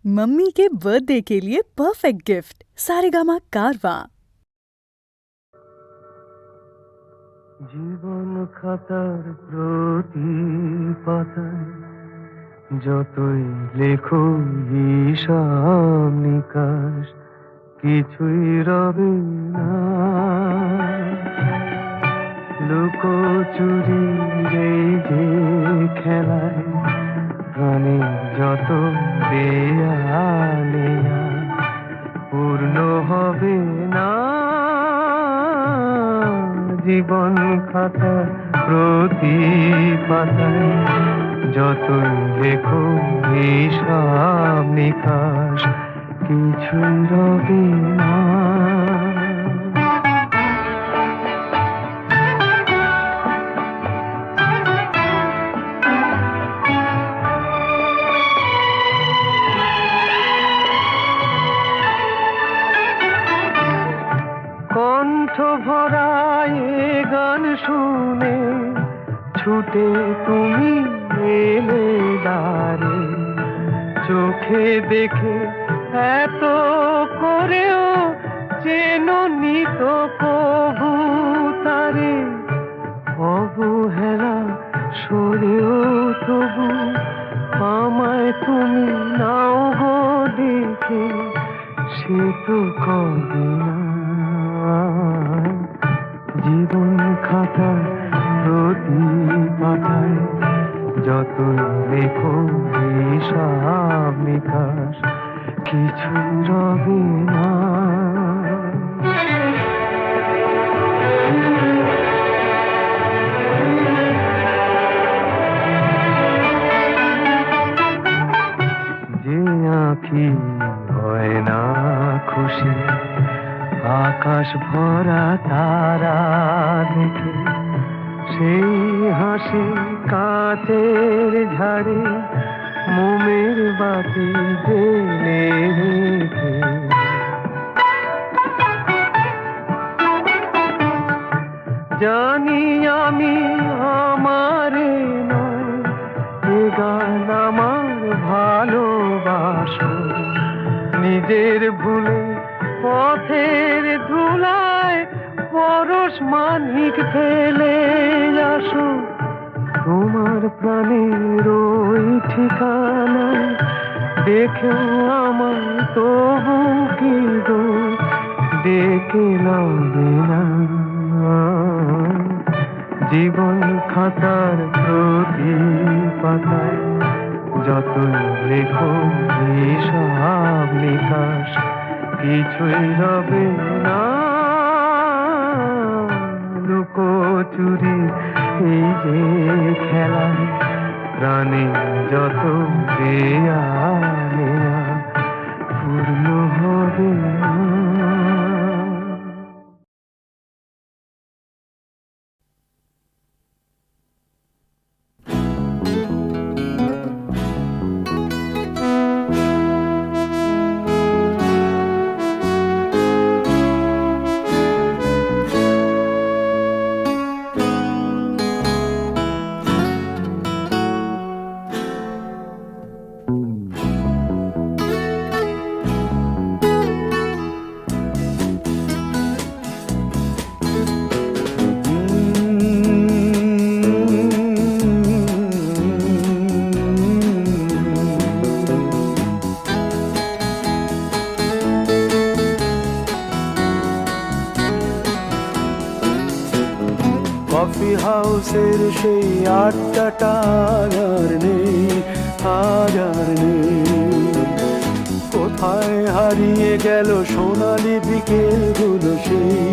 Mummy के birthday के लिए परफेक्ट गिफ्ट सारेगामा कारवा। জীবন খাতার প্রতি পাতায় যতই লেখো হিসাব নিকাশ কিছুই রবে না। লুকোচুরি এই যে খেলায় প্রাণে যত দেয়ালে পূর্ণ হবে না। জীবন খাতা প্রতি পাতায় যতই লেখো হিসাব নিকাশ কিছুই রবে না। কণ্ঠ ভরায় গান শুনে ছুটে তুমি এলে দ্বারে, চোখে দেখে এত করেও চেননি তো কবু তারে। অবহেলা সরেও তবু আমায় তুমি নাও গো দেখে, সে তো কবে না। জীবন খাতা প্রতি পাতায় যতই লেখো হিসাব নিকাশ কিছুই রবে না। যে আঁখি হয় না খুশি আকাশ ভরা তারা দেখে, সেই হাসি কাঁচের ঝাড়ে মোমের বাতি জেলে রেখে। জানি আমি আমারে নয় এ গান আমার ভালোবাসো, নিজের ভুলে পথের ধুলায় পরশ মানিক ফেলে আসো। তোমার প্রাণের ওই ঠিকানায় দেখেও আমার তবু কি গো ডেকে লবে না। জীবন খাতার প্রতি পাতায় যতই লেখো হিসাব নিকাশ কিছুই রবে না। লুকোচুরি এই যে খেলায় প্রাণে যত দেয়ালে পূর্ণ হবে না। কফি হাউসের সেই আড্ডাটা আর নেই, আজ আর নেই। কোথায় হারিয়ে গেল সোনালি বিকেলগুলো সেই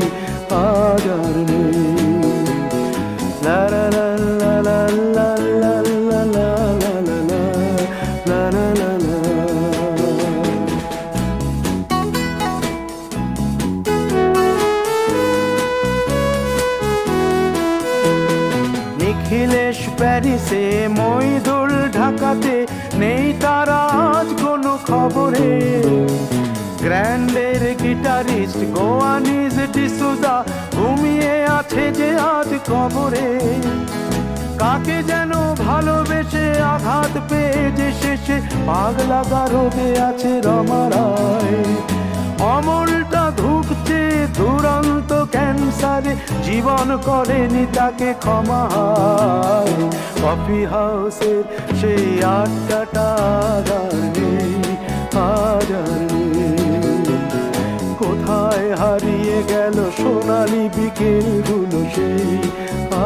আজ আর নেই। লা লা লা লা লা লা লা লা লা লা লা লা লা লা। নিখিলেশ প্যারিসে, মইদুল ঢাকাতে, নেই তার আজ কোনো খবরে। গ্র্যান্ডের গিটারিস্ট গোয়ানিজ ডিসুজা ঘুমিয়ে আছে যে আজ কবরে। কাকে যেন ভালোবেসে আঘাত পেয়ে যে শেষে পাগলা গারদে আছে রমারায়। অমলটা ধুকছে দুরন্ত ক্যান্সারে, জীবন করেনি তাকে ক্ষমা। কফি হাউসের সেই আড্ডাটা আর নেই, আজ আর নেই। কোথায় হারিয়ে গেল সোনালি বিকেলগুলো সেই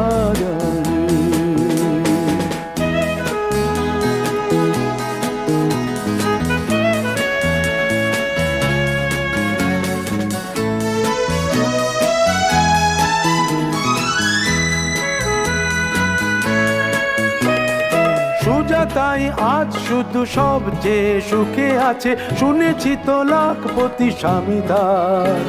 আজ আর নেই। সুজাতাই আজ শুধু সবচেয়ে সুখে আছে, শুনেছি তো লাখপতি স্বামীদার।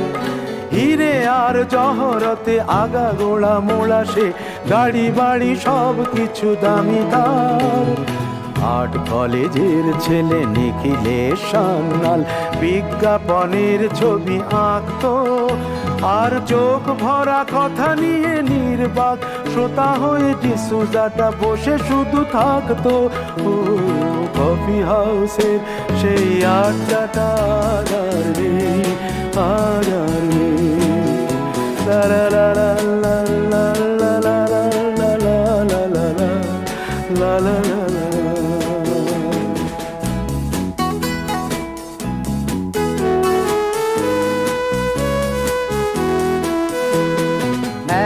হিরে আর জহরতে আগা গোড়া মোড়া সে, গাড়ি বাড়ি সব কিছু দামি তার। আর্ট কলেজের ছেলে নিখিলেশ সান্যাল বিজ্ঞাপনের ছবি আঁকতো, আর চোখ ভরা কথা নিয়ে নির্বাক শ্রোতা হয়ে ডিসুজাটা বসে শুধু থাকতো। ও কফি হাউসের সেই আড্ডাটা আর নেই, আর নেই। লা লা লা লা লা লা লা লা লা লা লা লা লা লা।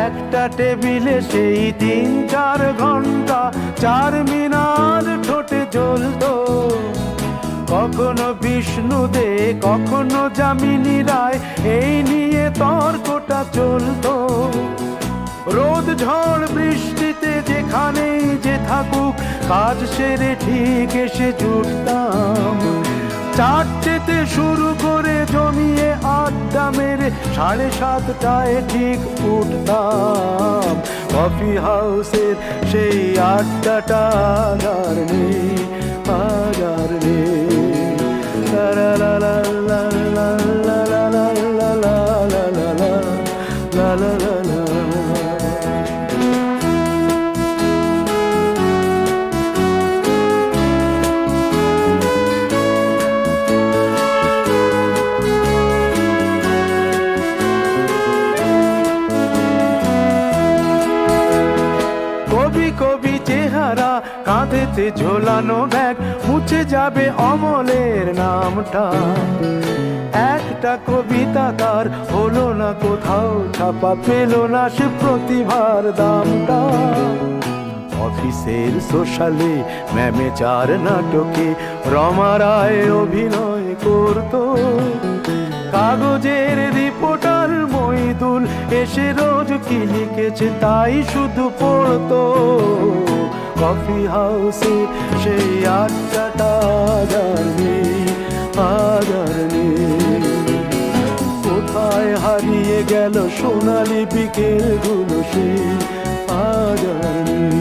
একটা টেবিলে সেই 3-4 ঘন্টা চারমিনার ঠোঁটে জ্বলতো, কখনো বিষ্ণু দে কখনো যামিনী রায়, এই নিয়ে তর্কটা চলতো। রোদ ঝড় বৃষ্টিতে যেখানেই যে থাকুক, কাজ সেরে ঠিক এসে জুটতাম। চারটেতে শুরু করে জমিয়ে আড্ডা মেরে 7:30টায় ঠিক উঠতাম। কফি হাউসের সেই আড্ডাটা আর নেই, আর নেই। লা লা লা লা লা লা লা লা লা লা লা লা লা লা লা লা। কবি কবি চেহারা, কাঁধেতে ঝোলানো ব্যাগ, মুছে যাবে অমলের নামটা। একটা কবিতা তার হলো না কোথাও ছাপা, পেল না সে প্রতিভার দামটা। অফিসের সোশ্যালে ম্যামেচার নাটকে রমা রায় অভিনয় করতো, কাগজের রিপোর্টার মইদুল এসে রোজ কি লিখেছে তাই শুধু পড়তো। কফি হাউসে সেই আড্ডাটা আর নেই, আর নেই। কোথায় হারিয়ে গেল সোনালি বিকেলগুলো সেই আজ আর নেই।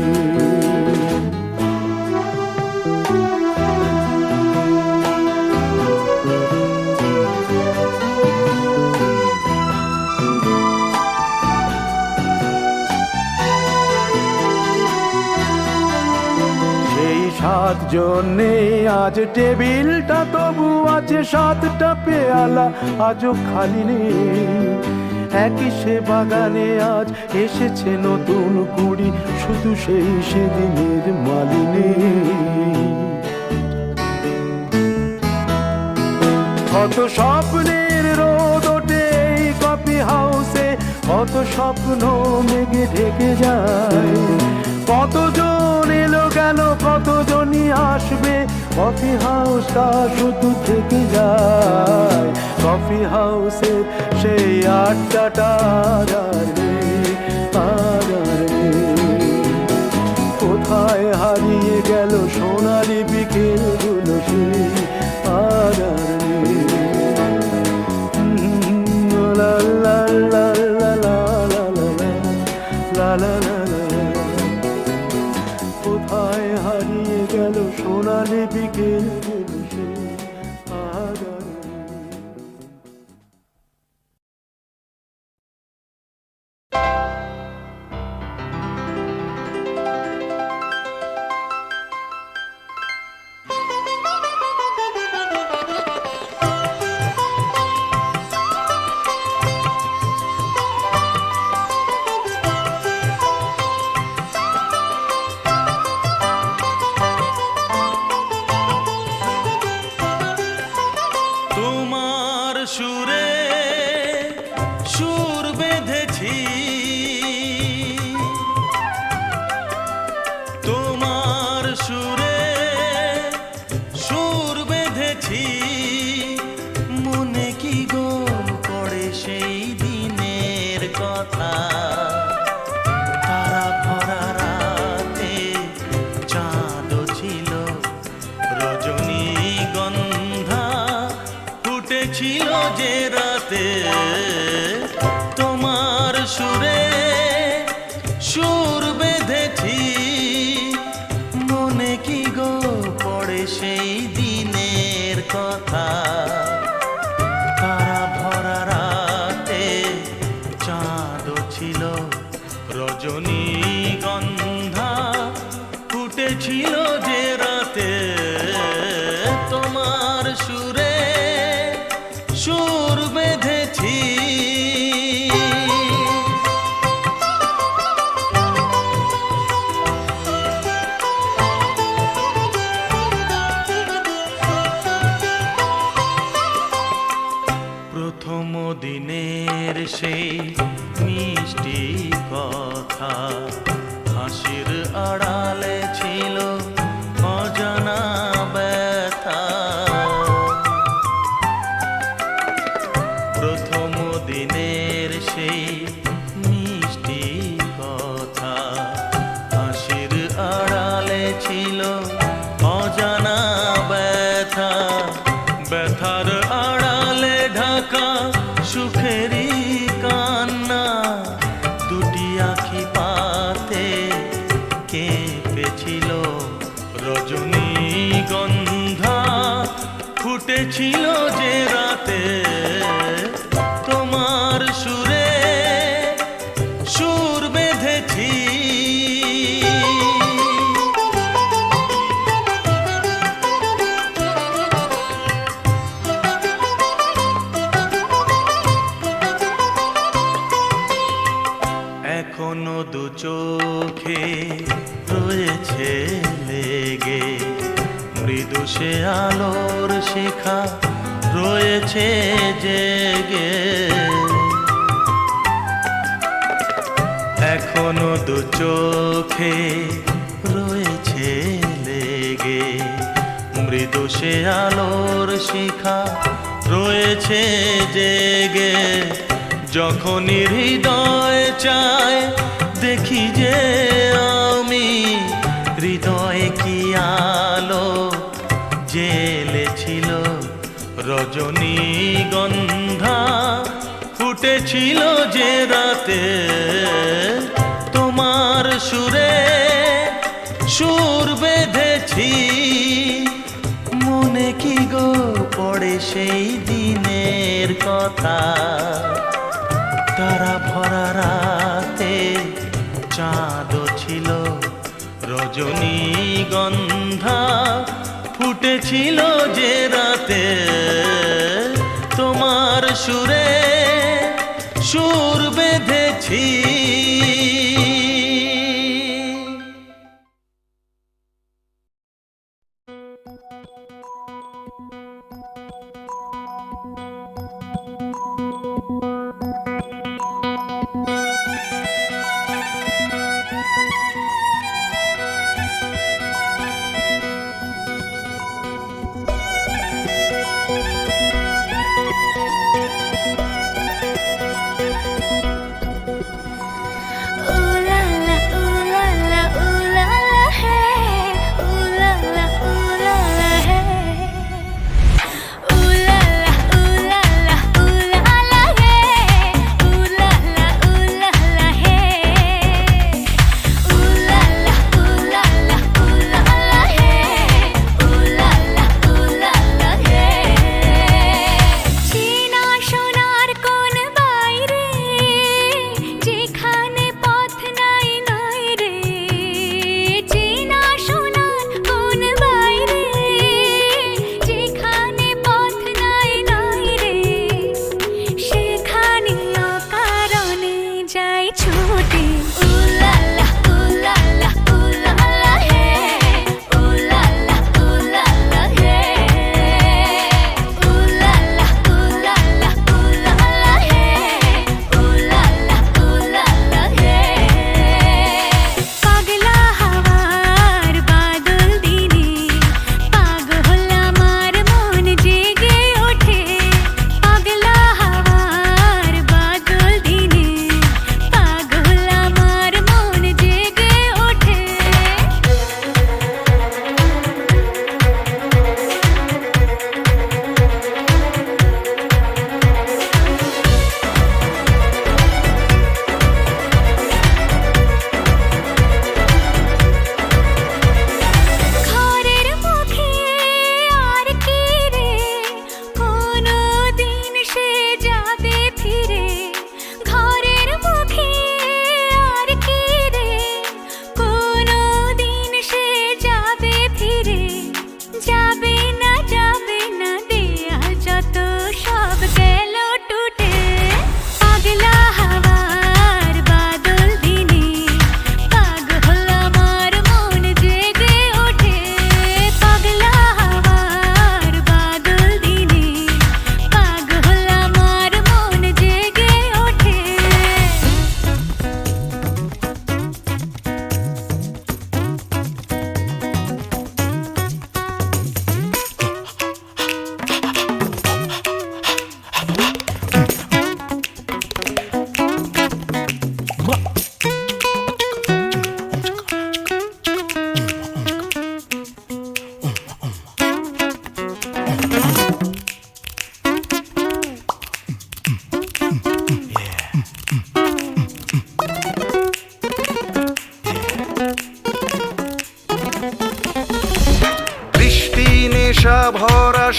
সেই 7 জন নেই আজ টেবিলটা, তবু আছে 7টা পেয়ালা আজও খালি নেই। একই সে বাগানে আজ এসেছে নতুন কুড়ি, শুধু সেই সেদিনের মালিনী। কত স্বপ্নের রোদ ওঠে এই কফি হাউসে, কত স্বপ্ন মেঘে ঢেকে যায়। কতজন এলো গেল, কতজনই আসবে, কফি হাউসটা শুধু থেকে যায়। কফি হাউসের সেই আড্ডাটা আর নেই, আর নেই। কোথায় হারিয়ে গেল সোনালি বিকেলগুলো সেই আর নেই। লা লা লা লা লা লা লা লা লা। কোথায় হারিয়ে গেল সোনালি বিকেলগুলো সেই আর নেই। বেঁধেছি মনে কি গো পড়ে সেই দিনের কথা তারা ভরা রাতে চাঁদ ছিল রজনীগন্ধা ফুটেছিল যে রাতে তোমার সুরে সুর বেঁধেছি মনে কি গো পড়ে সেই দিনের কথা তারা ভরা রাতে চাঁদ ছিল রজনীগন্ধা ফুটেছিল যে রাতে তোমার সুরে সুর বেঁধেছি প্রথম দিনের সেই মিষ্টি কথা হাসির আড়ালে ছিল অজানা ব্যথা প্রথম দিনের সেই মিষ্টি কথা হাসির আড়ালে ছিল অজানা ব্যথা ব্যথার আড়ালে ঢাকা সুখেরই কান্না দুটি আঁখি পাতে কেঁপেছিল রজনীগন্ধা ফুটেছিল যে রাতে তোমার সুরে সুর বেঁধেছি এখনো দু চোখে রয়েছে লেগে মৃদু সে আলোর শিখা রয়েছে জেগে এখনো দু চোখে রয়েছে লেগে মৃদু সে আলোর শিখা রয়েছে জেগে যখনই হৃদয় চায় দেখি যে আমি হৃদয়ে কি আলো জ্বেলেছিল রজনীগন্ধা ফুটেছিল যে রাতে তোমার সুরে সুর বেঁধেছি মনে কি গো পড়ে সেই দিনের কথা তারা ভরা রাতে চাঁদ ছিল রজনীগন্ধা ফুটেছিল যে রাতে তোমার সুরে সুর বেঁধেছি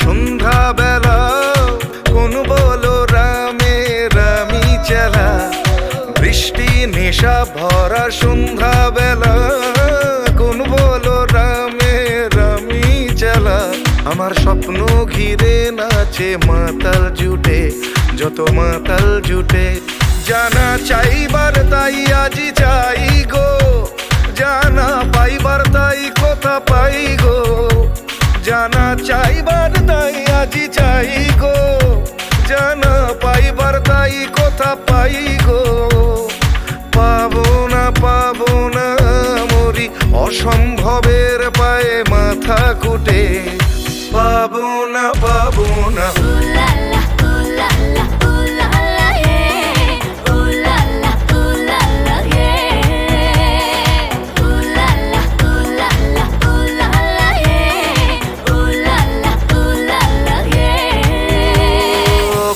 সন্ধ্যা বেলা, কোন বলো রামে রামি চেলা। বৃষ্টি নেশা ভরা সন্ধ্যা বেলা, কোন বলো রামে রামি চেলা। আমার স্বপ্ন ঘিরে নাচে মাতাল জুটে, যত মাতাল জুটে। জানা চাইবার তাই আজি চাই গো, জানা পাইবার তাই কথা পাই গো। জানা চাইবার তাই আজি চাই গো, জানা পাইবার তাই কথা পাই গো। পাবো না মরি অসম্ভবের পায়ে মাথা কুটে। পাবো না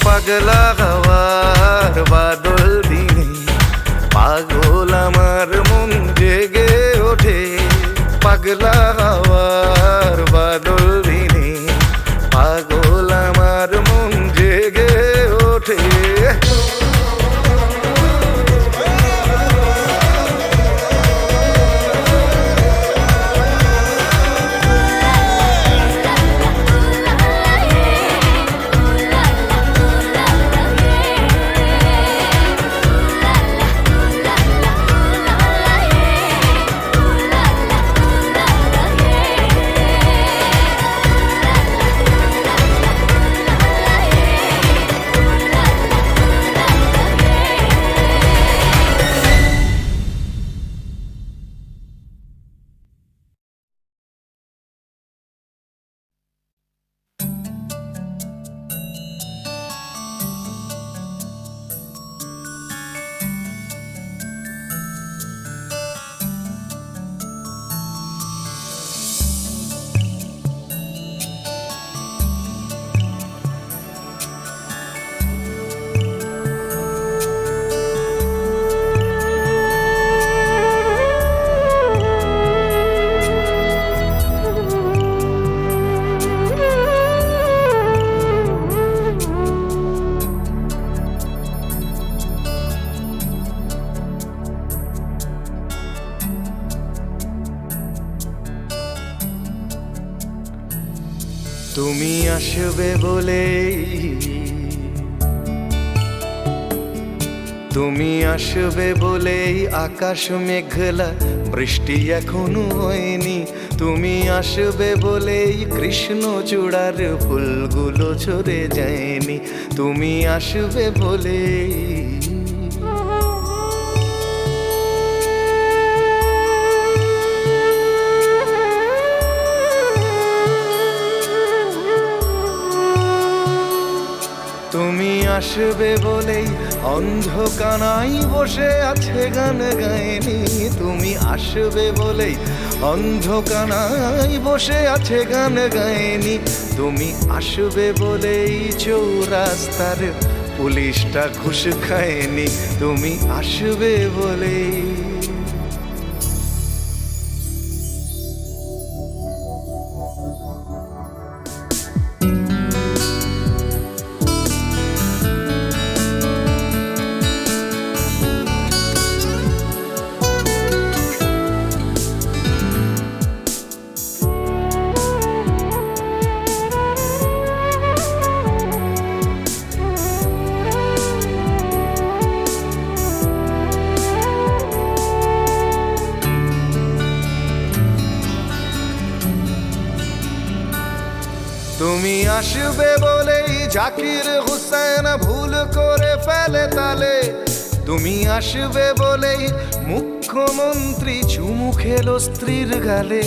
পাগলা হওয়ার বাদল দিনে, পাগল আমার মন জেগে ওঠে। পাগলা হওয়ার বাদল দিনে, পাগল আমার মন জেগে ওঠে। তুমি আসবে বলেই, তুমি আসবে বলেই আকাশ মেঘলা, বৃষ্টি এখনো হয়নি। তুমি আসবে বলেই কৃষ্ণ চূড়ার ফুলগুলো ঝরে যায়নি। তুমি আসবে বলেই তুমি আসবে বলেই অন্ধকানাই বসে আছে গান গায়নি। তুমি আসবে বলেই অন্ধকানাই বসে আছে গান গায়নি। তুমি আসবে বলেই চৌরাস্তার পুলিশটা ঘুষ খায়নি। তুমি আসবে বলেই তুমি আসবে বলেই জাকির হুসেন ভুল করে ফেলে তালে। তুমি আসবে বলেই মুখ্যমন্ত্রী চুমু খেলো স্ত্রীর গালে।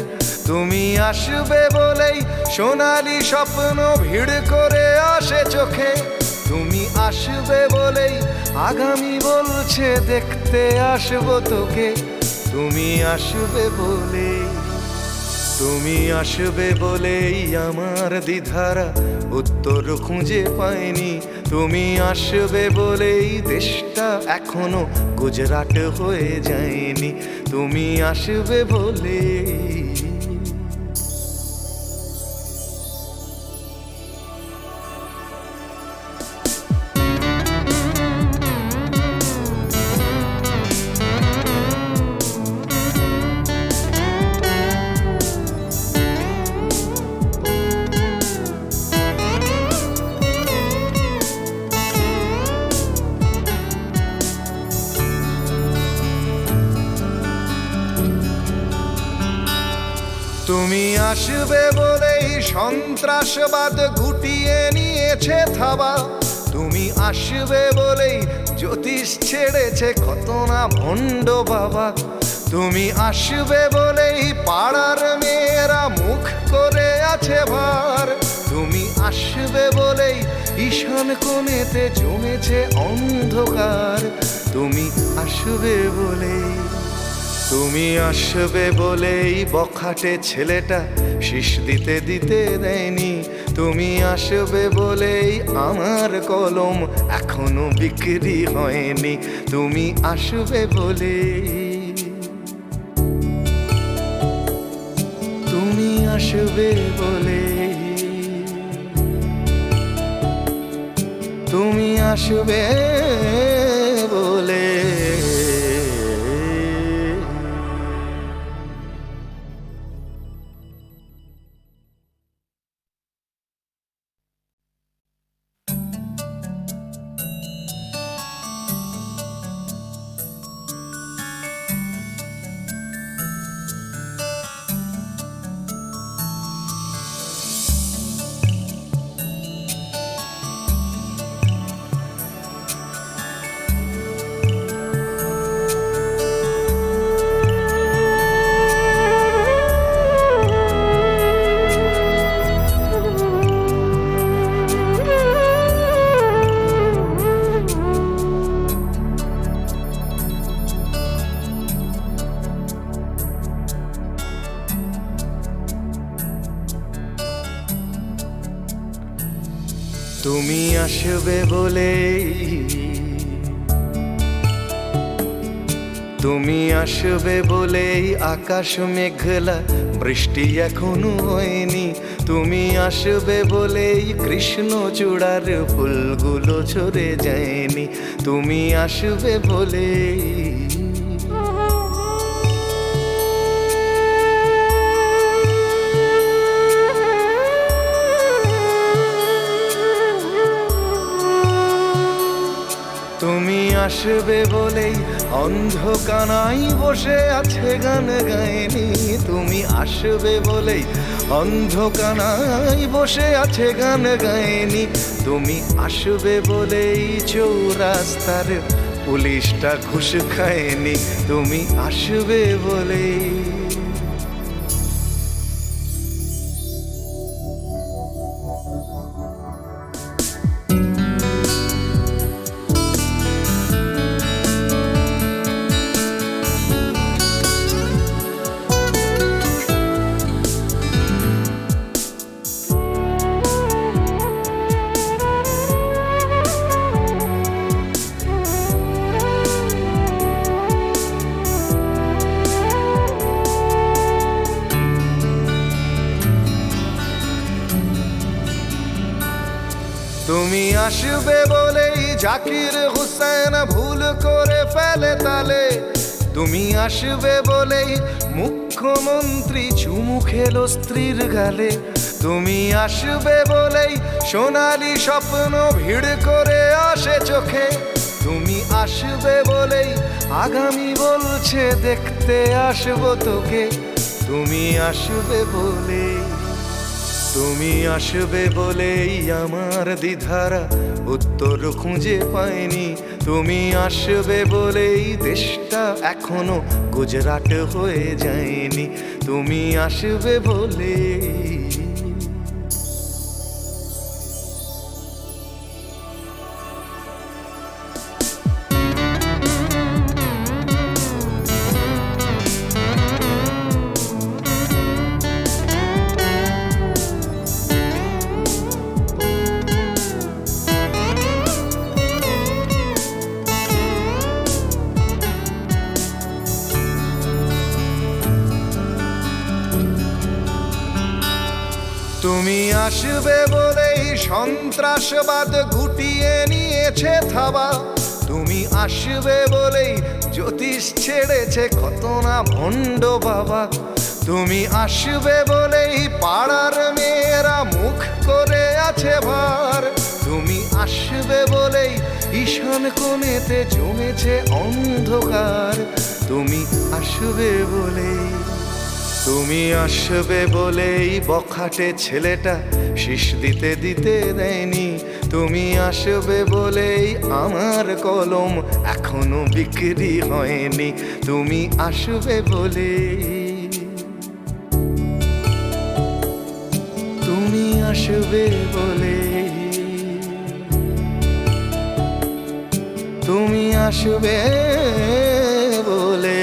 তুমি আসবে বলেই সোনালি স্বপ্ন ভিড় করে আসে চোখে। তুমি আসবে বলেই আগামী বলছে দেখতে আসবো তোকে। তুমি আসবে বলেই, তুমি আসবে বলেই আমার দ্বিধারা উত্তর খুঁজে পাইনি। তুমি আসবে বলেই দেশটা এখনো গুজরাট হয়ে যায়নি। তুমি আসবে বলেই তুমি আসবে বলেই সন্ত্রাসবাদ গুটিয়ে নিয়েছে থাবা, তুমি আসবে বলেই জ্যোতিষ ছেড়েছে কত না ভণ্ড বাবা, তুমি আসবে বলেই পাড়ার মেয়েরা মুখ করে আছে ভার, তুমি আসবে বলেই ঈশান কোণেতে জমেছে অন্ধকার, তুমি আসবে বলেই, তুমি আসবে বলেই বখাটে ছেলেটা শীষ দিতে দিতে দেয়নি, তুমি আসবে বলেই আমার কলম এখনো বিক্রি হয়নি, তুমি আসবে বলেই, তুমি আসবে বলেই, তুমি আসবে বলে। তুমি আসবে বলেই, তুমি আসবে বলেই আকাশ মেঘলা বৃষ্টি এখনো হয়নি, তুমি আসবে বলেই কৃষ্ণ চূড়ার ফুলগুলো ঝরে যায়নি, তুমি আসবে বলেই, তুমি আসবে বলেই অন্ধকানাই বসে আছে গান গায়নি, তুমি আসবে বলেই অন্ধকানাই বসে আছে গান গায়নি, তুমি আসবে বলেই চৌরাস্তার পুলিশটা ঘুষ খায়নি, তুমি আসবে বলেই, তুমি আসবে বলেই জাকির হুসেন ভুল করে ফেলে তালে, তুমি আসবে বলেই মুখ্যমন্ত্রী চুমু খেলো স্ত্রীর গালে, তুমি আসবে বলেই সোনালি স্বপ্ন ভিড় করে আসে চোখে, তুমি আসবে বলেই আগামী বলছে দেখতে আসবো তোকে, তুমি আসবে বলেই, তুমি আসবে বলেই আমার দ্বিধারা উত্তর খুঁজে পায়নি, তুমি আসবে বলেই দেশটা এখনো গুজরাট হয়ে যায়নি, তুমি আসবে বলেই, তুমি আসবে বলেই সন্ত্রাসবাদ গুটিয়ে নিয়েছে থাবা, তুমি আসবে বলেই জ্যোতিষ ছেড়েছে কত না ভণ্ড বাবা, তুমি আসবে বলেই পাড়ার মেয়েরা মুখ করে আছে ভার, তুমি আসবে বলেই ঈশান কোণেতে জমেছে অন্ধকার, তুমি আসবে বলেই, তুমি আসবে বলেই বখাটে ছেলেটা শীষ দিতে দিতে দেয়নি। তুমি আসবে বলেই আমার কলম এখনো বিক্রি হয়নি। তুমি আসবে বলে, তুমি আসবে বলে, তুমি আসবে বলে।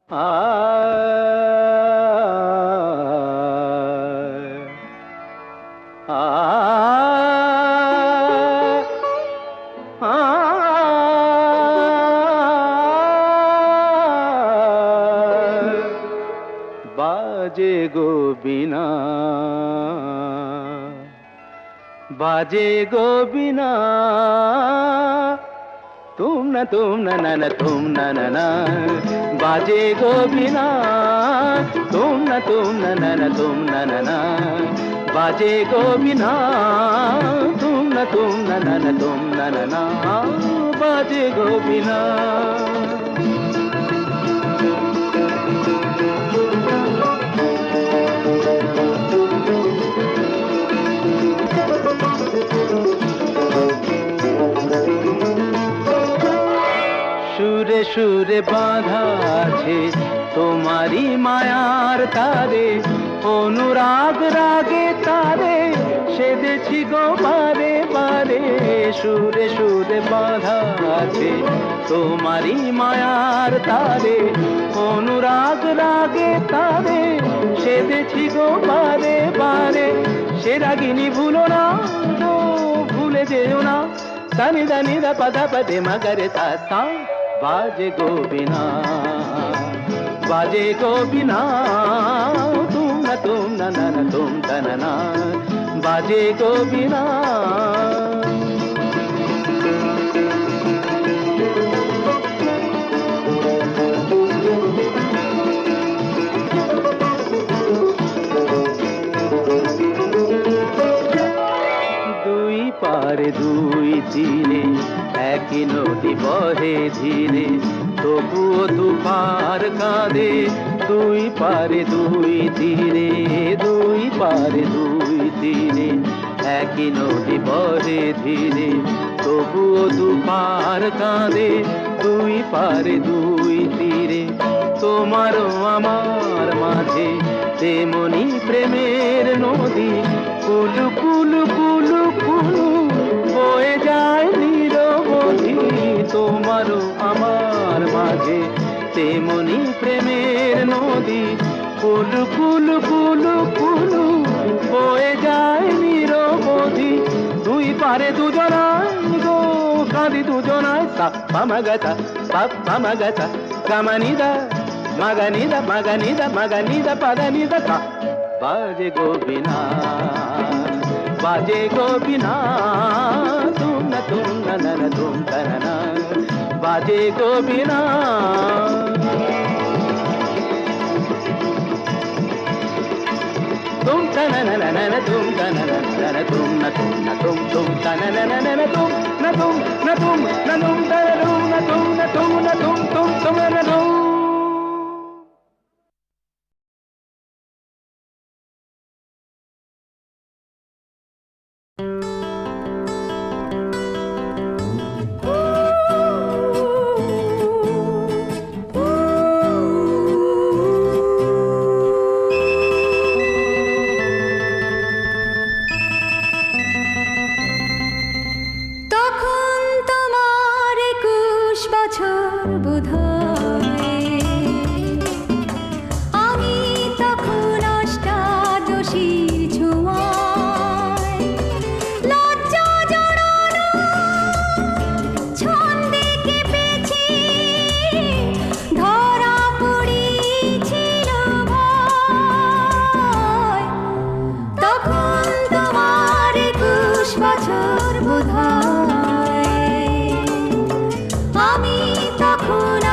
বাজে গো বিনা, বাজে গো বিনা, তুম না না না তুম না না, বাজে গো বিনা, তুম না না তুম না না, বাজে গো বিনা, তুম না না তুম না না, বাজে গো বিনা। সুরে সুরে বাঁধা আছে তোমারি মায়ার তারে, অনুরাগ রাগে তারে সেদেছি গো বারে বারে। সুরে সুরে বাঁধা আছে তোমারি মায়ার তারে, অনুরাগ রাগে তারে সেদেছি গো বারে বারে। সে রাগিনী ভুলো না, ভুলে যেও না, সানি দানি দা পদা পদে মগরে সা। বাজে গো বিনা, বাজে গো বিনা, তুম না না তুম না না, বাজে গো বিনা। দুই পারে দুই তীরে একই নদী বহে ধীরে, তবুও দুপার কাঁদে। দুই পারে দুই তীরে, দুই পারে দুই তীরে একই নদী বহে ধীরে, তবুও দুপার কাঁদে। দুই পারে দুই তীরে তোমারও আমার মাঝে তেমনি প্রেমের নদী, কুলু কুলু কুলু কুলু বয়ে যায় নিরবধি। তোমারও আমার মাঝে তেমনি প্রেমের নদী, কুলু কুলু কুলু কুলু বয়ে যায় নিরবধি। দুই পারে দুজনায় গো কাঁদি দুজনায়, সা পামাগাতা পাপ পামাগাতা কামানিদা মাগানিদা মাগানিদা মাগানিদা পাদানিদা সা। বাজে গো বিনা, বাজে গো বিনা, তুম না না তুম না, বাজে গো বিনা। तुम ना ना ना ना तुम ना ना ना तुम ना तुम ना तुम ना ना ना ना तुम ना तुम ना तुम ना तुम ना तुम ना तुम ना तुम ना तुम। আমি তখন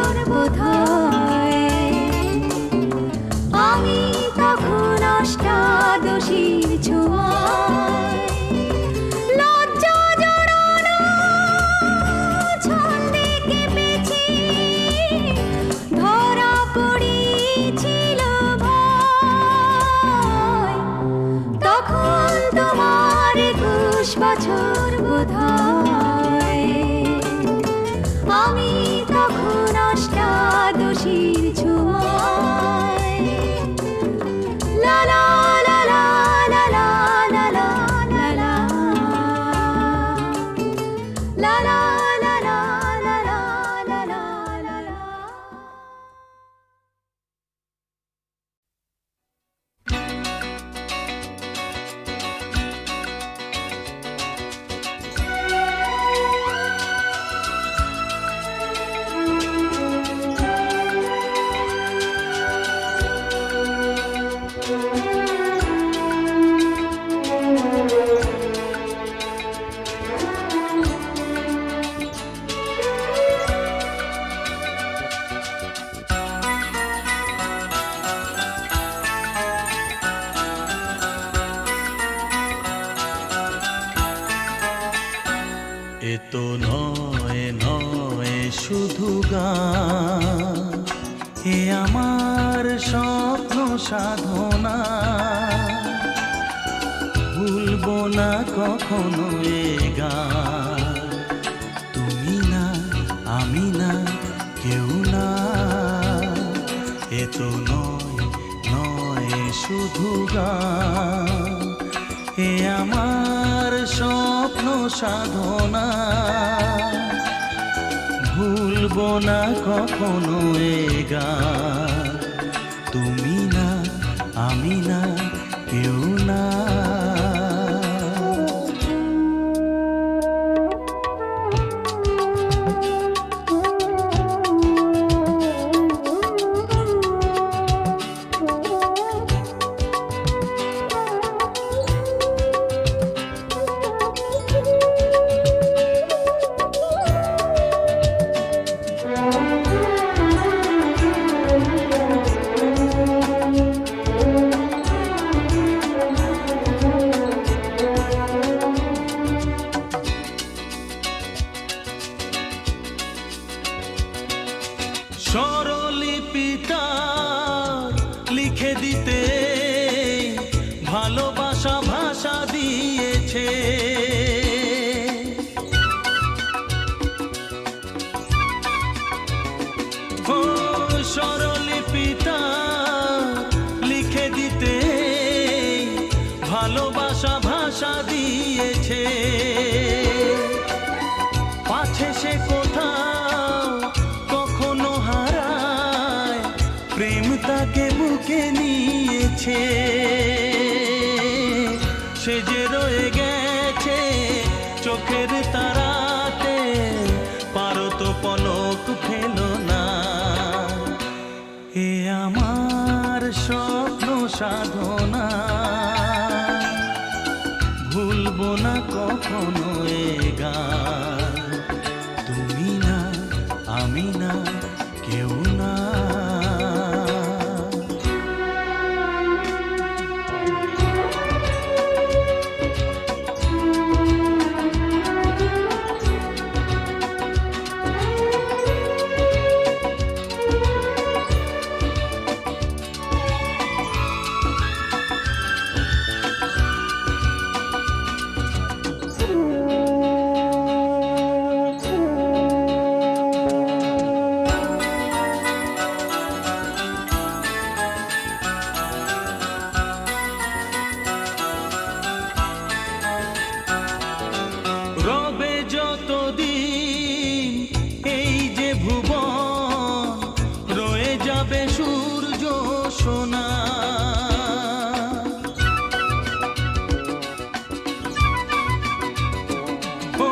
বছর বোধহয় আমি তখন অষ্টাদশীর ছোঁয়ায় লজ্জা জড়ানো ছন্দে কেঁপেছি, ধরা পড়েছিল ভয়। তখন তোমার 21 বছর বোধহয় আমি তখন অষ্টাদশীর ছোঁয়ায় লা লা লা লা লা লা লা লা লা লা লা লা লা লা লা লা লা লা লা। এ তো নয় নয় শুধু গান, এ আমার স্বপ্ন সাধনা। ভুলবো না কখনো এ গান, তুমি না আমি না কেউ না। এ তো নয় নয় শুধু গান, এ আমার স্বপ্ন সাধনা। ভুলবো না কখনো এ গান, তুমি না আমি না কেউ না। স্বরলিপিটা লিখে দিতে ভালোবাসা ভাষা দিয়েছে। ও স্বরলিপিটা লিখে দিতে ভালোবাসা ভাষা দিয়েছে। পাছে সে কোথাও কখনো হারায়, প্রেম তাকে বুকে নিয়েছে। সে যে রয়ে গেছে চোখের তারাতে, পারো তো পলক ফেলো না। এ আমার স্বপ্ন সাধনা, ভুলবো না কখনো এ গান, তুমি না আমি না কেউ না। রবে যতদিন এই যে ভুবন, রয়ে যাবে সূর্য সোনা। ও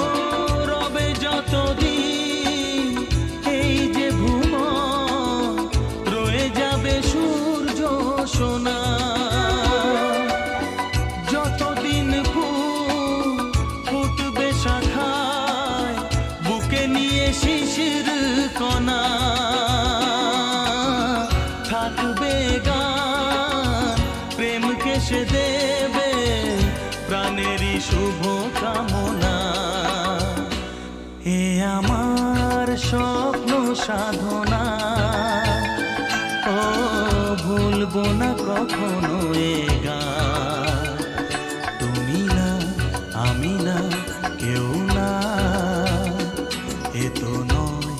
রবে যতদিন এই যে ভুবন, রয়ে যাবে সূর্য সোনা। যতদিন ফুটবে শাখায়, বুকে নিয়ে শিশির কণা। এসে দেবে প্রাণেরই শুভ কামনা। এ আমার স্বপ্ন সাধনা, ও ভুলবো না কখনো এ গান। তুমি না, আমি না, কেউ না, এ তো নয়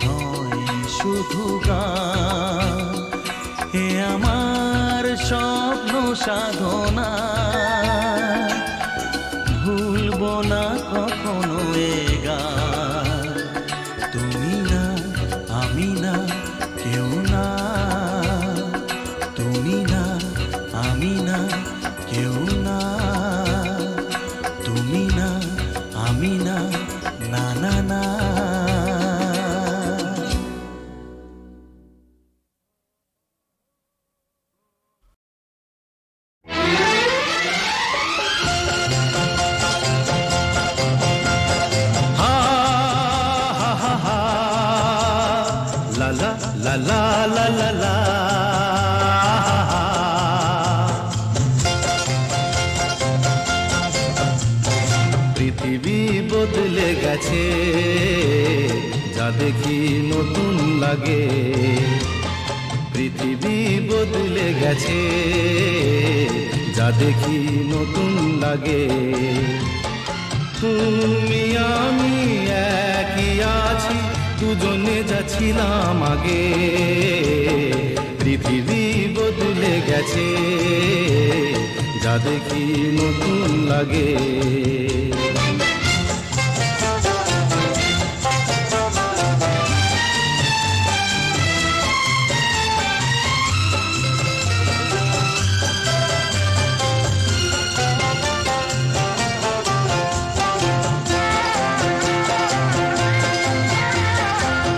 নয় শুধু গান। এ আমার স্বপ্ন সাধনা, ভুলবো না কখনো এ গান। তুমি না, আমি না, কেউ না, তুমি না, আমি না, কেউ না, তুমি না, আমি না, না না না। হা হা হা হা লা লা লা লা লা লা লা। পৃথিবী বদলে গেছে, যা দেখি নতুন লাগে। পৃথিবী বদলে গেছে, যা দেখি নতুন লাগে। তুমি আমি একই আছি, দুজনে যাচ্ছিলাম আগে। পৃথিবী বদলে গেছে, যা দেখি নতুন লাগে।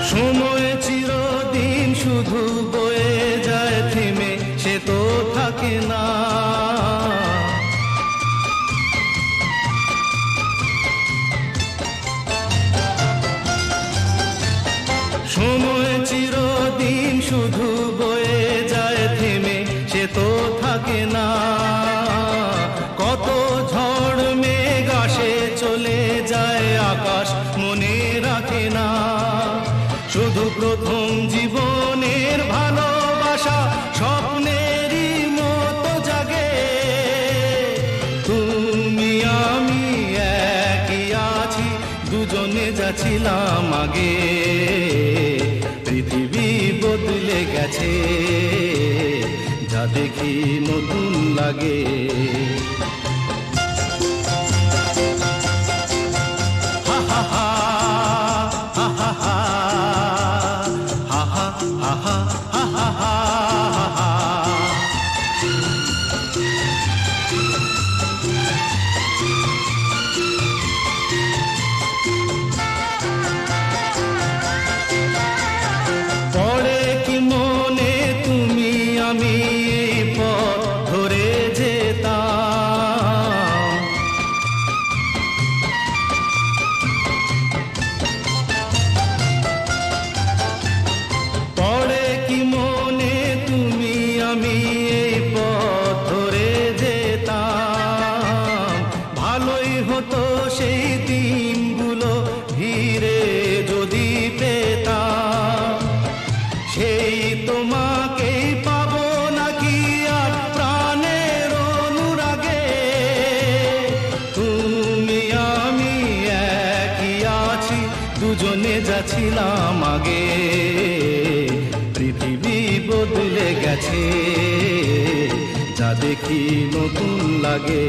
সময় চিরদিন শুধু বয়ে যায় থেমে, সে তো থাকে না। সময় চিরদিন শুধু বয়ে যায় থেমে, সে তো থাকে না। কত ঝড় মেঘ আসে চলে যায়, আকাশ মনে রাখে না। শুধু প্রথম জীবনের ভালোবাসা স্বপ্নেরই মতো জাগে। তুমি আমি একই আছি, দুজনে যাচ্ছিলাম আগে। পৃথিবী বদলে গেছে, যা দেখি নতুন লাগে। হা হা হা হা হা হা হা হা হা হা হা হা। পড়ে কি মনে তুমি আমি এই পথ ধরে যেতাম। পড়ে কি মনে তুমি আমি এই পথ ধরে যেতাম। ভালোই হতো সেই দিনগুলো ভিড়ে যদি পেতাম। সেই তোমাকেই পাবো নাকি আর প্রাণের অনুরাগে। তুমি আমি একই আছি, দুজনে যাচ্ছিলাম আগে। পৃথিবী বদলে গেছে, যা দেখি নতুন লাগে।